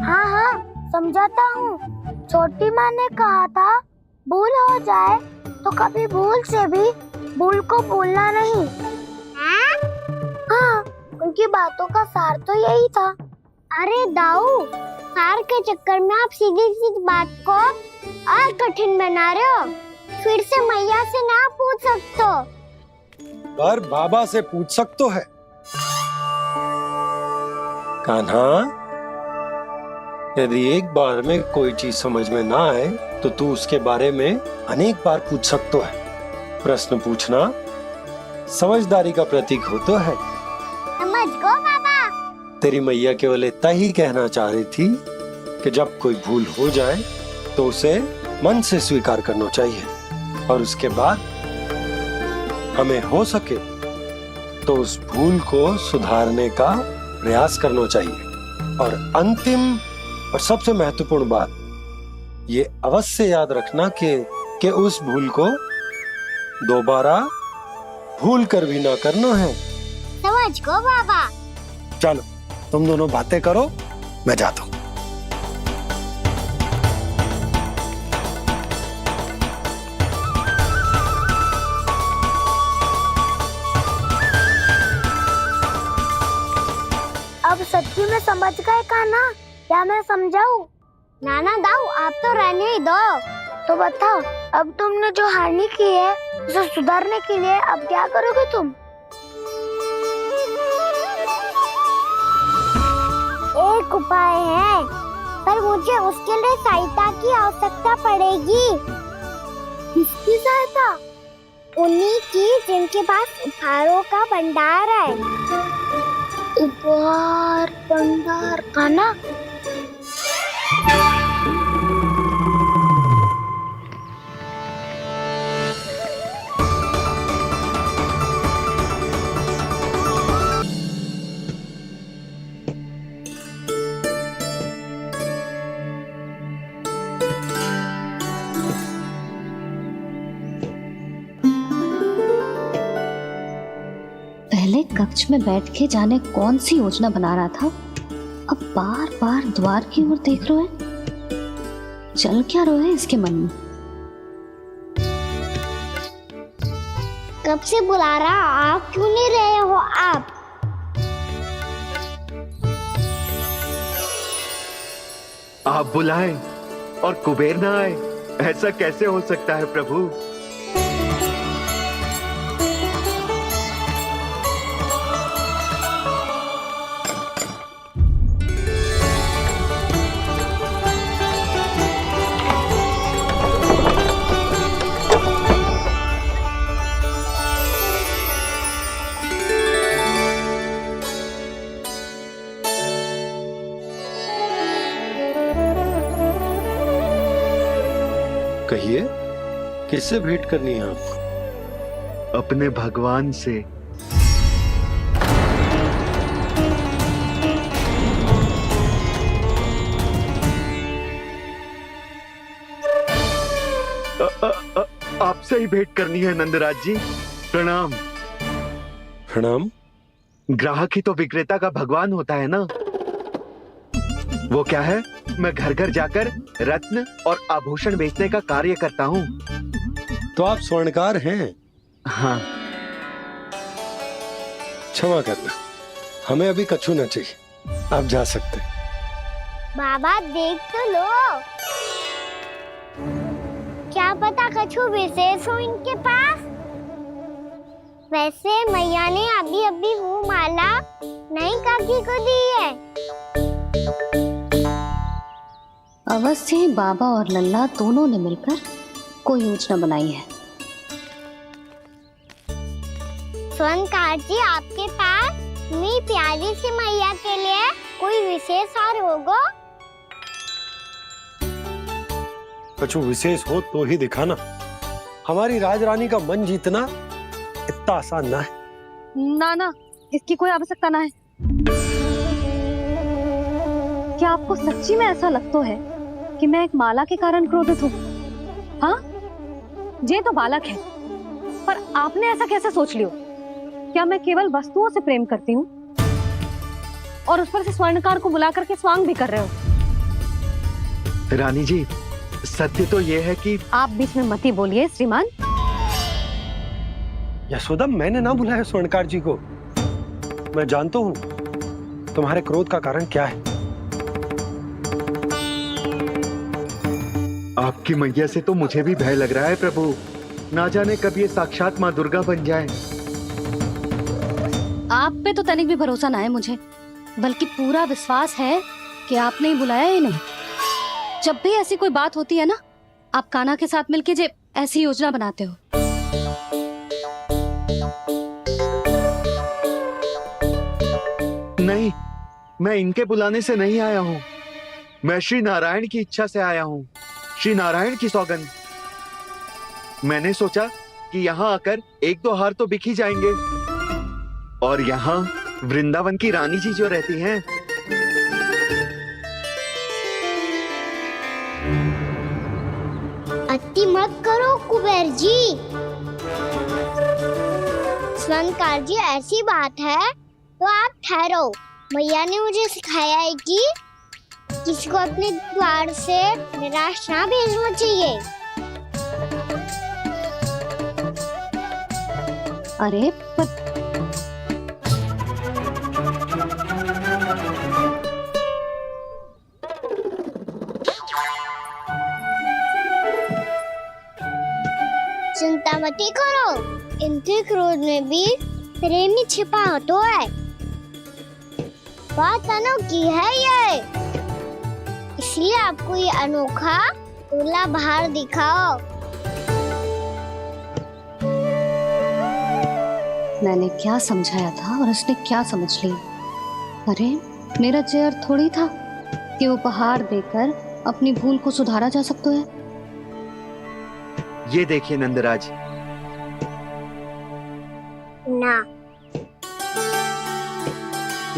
हाँ हाँ समझाता हूँ। छोटी माँ ने कहा था भूल हो जाए तो कभी भूल से भी भूल को भूलना नहीं। हाँ उनकी बातों का सार तो यही था। अरे दाऊ, सार के चक्कर में आप सीधी सीधी बात को और कठिन बना रहे हो। फिर से मैया से ना पूछ सकते हो, पर बाबा से पूछ सकते है। कान्हा, यदि एक बार में कोई चीज समझ में ना आए तो तू उसके बारे में अनेक बार पूछ सकते है। प्रश्न पूछना समझदारी का प्रतीक होता है। समझ गो बाबा। तेरी मैया केवल इतना ही कहना चाह रही थी कि जब कोई भूल हो जाए तो उसे मन से स्वीकार करना चाहिए और उसके बाद हमें हो सके तो उस भूल को सुधारने का प्रयास करना चाहिए। और अंतिम और सबसे महत्वपूर्ण बात ये अवश्य याद रखना कि उस भूल को दोबारा भूल कर भी ना करना है। समझ गो बाबा। चलो तुम दोनों बातें करो, मैं जाता हूँ। अब सच्ची में समझ गए कान्हा, क्या मैं समझाऊं? नाना दाऊ आप तो रहने ही दो। तो बताओ, अब तुमने जो हानि की है उसे सुधारने के लिए अब क्या करोगे तुम? एक उपाय है, पर मुझे उसके लिए सहायता की आवश्यकता पड़ेगी। किसकी सहायता? उन्हीं की जिनके पास उपहारों का भंडार है। उपहार भंडार का ना? पहले कक्ष में बैठ के जाने कौन सी योजना बना रहा था, अब बार बार द्वार की ओर देख रहे हैं। चल क्या रहे हैं इसके मन में? कब से बुला रहा, आप क्यों नहीं रहे हो? आप बुलाएं और कुबेर ना आए, ऐसा कैसे हो सकता है प्रभु? कहिए, किससे भेंट करनी है आपको? अपने भगवान से। आपसे ही भेंट करनी है नंदराज जी। प्रणाम। प्रणाम। ग्राहक ही तो विक्रेता का भगवान होता है ना। वो क्या है, मैं घर घर जाकर रत्न और आभूषण बेचने का कार्य करता हूँ। तो आप स्वर्णकार हैं? हाँ। क्षमा करना, हमें अभी कछु न चाहिए, आप जा सकते। बाबा देख तो लो, क्या पता कछु विशेष हो इनके पास। वैसे मैया ने अभी अभी वो माला नई काकी को दी है। अवश्य ही बाबा और लल्ला दोनों ने मिलकर कोई योजना बनाई है। स्वर्णकार जी, आपके पास मेरी प्यारी सी मैया के लिए कोई विशेष हार होगा? कछु विशेष हो तो ही दिखाना। हमारी राजरानी का मन जीतना इतना आसान ना है। ना, इसकी कोई आवश्यकता ना है। क्या आपको सच्ची में ऐसा लगता है कि मैं एक माला के कारण क्रोधित हूँ? हाँ, ये तो बालक है, पर आपने ऐसा कैसे सोच लियो? क्या मैं केवल वस्तुओं से प्रेम करती हूँ और उस पर से स्वर्णकार को बुला करके स्वांग भी कर रहे हो? रानी जी, सत्य तो ये है कि आप बीच में मत ही बोलिए श्रीमान। यशोदा, मैंने ना बुलाया स्वर्णकार जी को। मैं जानता हूँ तुम्हारे क्रोध का कारण क्या है। आपकी मैया से तो मुझे भी भय लग रहा है प्रभु। ना जाने कब ये साक्षात माँ दुर्गा बन जाए। आप पे तो तनिक भी भरोसा ना है मुझे, बल्कि पूरा विश्वास है कि आपने ही बुलाया इन्हें। जब भी ऐसी कोई बात होती है ना, आप कान्हा के साथ मिलके जे ऐसी योजना बनाते हो। नहीं, मैं इनके बुलाने से नहीं आया हूँ। मैं श्री नारायण की इच्छा से आया हूँ, श्री नारायण की सौगंध। मैंने सोचा कि यहाँ आकर एक दो हार तो बिक ही जाएंगे, और यहाँ वृंदावन की रानी जी जो रहती हैं। अति मत करो कुबेर जी। स्वर्णकार जी, ऐसी बात है तो आप ठहरो। मैया ने मुझे सिखाया है कि किसी को अपने द्वार से निराश ना भेजना चाहिए। अरे पर चिंता मत करो, इनके क्रोध में भी प्रेम ही छिपा होता है। बात अनोखी है ये, इसलिए आपको ये अनोखा दूल्हा बाहर दिखाओ। मैंने क्या समझाया था और उसने क्या समझ लिया। अरे मेरा चेयर थोड़ी था कि उपहार देकर अपनी भूल को सुधारा जा सकता है। ये देखिए नंदराज। ना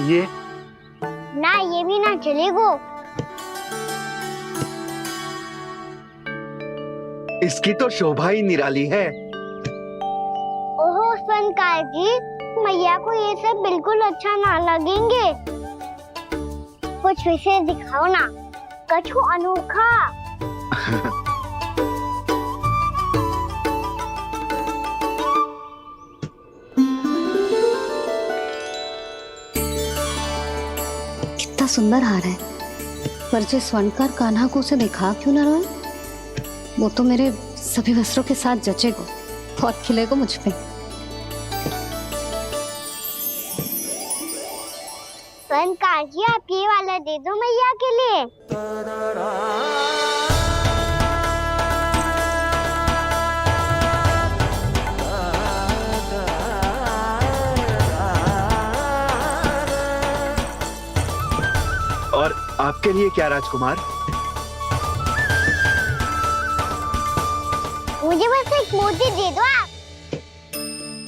ये ना, ये भी ना चलेगो। इसकी तो शोभा ही निराली है। ओहो स्वर्णकार जी, मैया को ये सब बिल्कुल अच्छा ना लगेंगे। कुछ विशेष दिखाओ ना, कछु अनोखा। कितना सुंदर हार है, पर जो स्वर्णकार कान्हा को उसे दिखा क्यों ना रोए? वो तो मेरे सभी वस्त्रों के साथ जचेगा और खिलेगा मुझ पे। स्वर्णकार जी, आप ये वाला दे दो मैया के लिए। और आपके लिए क्या राजकुमार? मुझे बस एक मोती दे दो आप।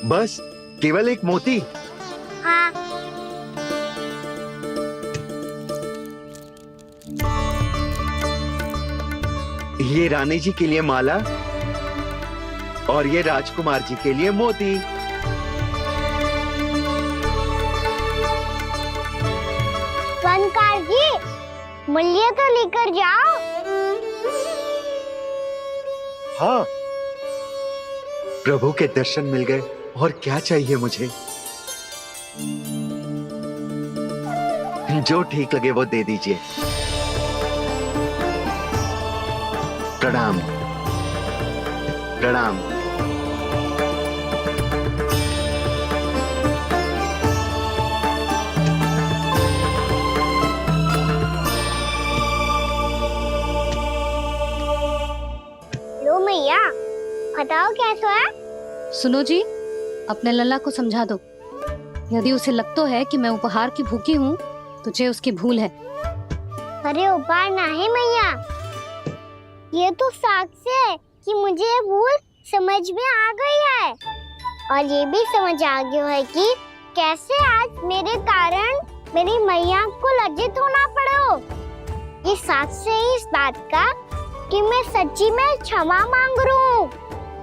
बस केवल एक मोती? हाँ। ये रानी जी के लिए माला और ये राजकुमार जी के लिए मोती। स्वर्णकार जी, मूल्य तो लेकर जाओ। हाँ, प्रभु के दर्शन मिल गए और क्या चाहिए मुझे। जो ठीक लगे वो दे दीजिए। प्रणाम प्रणाम। लो मैया, बताओ कैसा है? सुनो जी, अपने लल्ला को समझा दो। यदि उसे लगता है कि मैं उपहार की भूखी हूँ, तुझे उसकी भूल है। अरे उपहार ना है मैया, ये तो साक्ष्य है कि मुझे ये भूल समझ में आ गई है, और ये भी समझ आ गया है कि कैसे आज मेरे कारण मेरी मैया को लज्जित होना पड़ो। ये साक्ष्य है इस बात का कि मैं सच्ची में क्षमा मांग रहा हूँ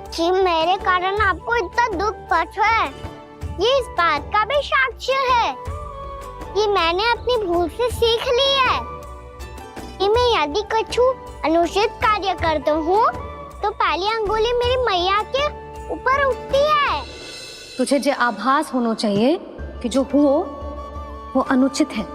कि मेरे कारण आपको इतना दुख पहुंचा है। ये इस बात का भी साक्ष्य है कि मैंने अपनी भूल से सीख ली है कि मैं यदि कुछ अनुचित कार्य करता हूँ तो पहली अंगुली मेरी मैया के ऊपर उठती है। तुझे जो आभास होना चाहिए कि जो हुआ वो अनुचित है।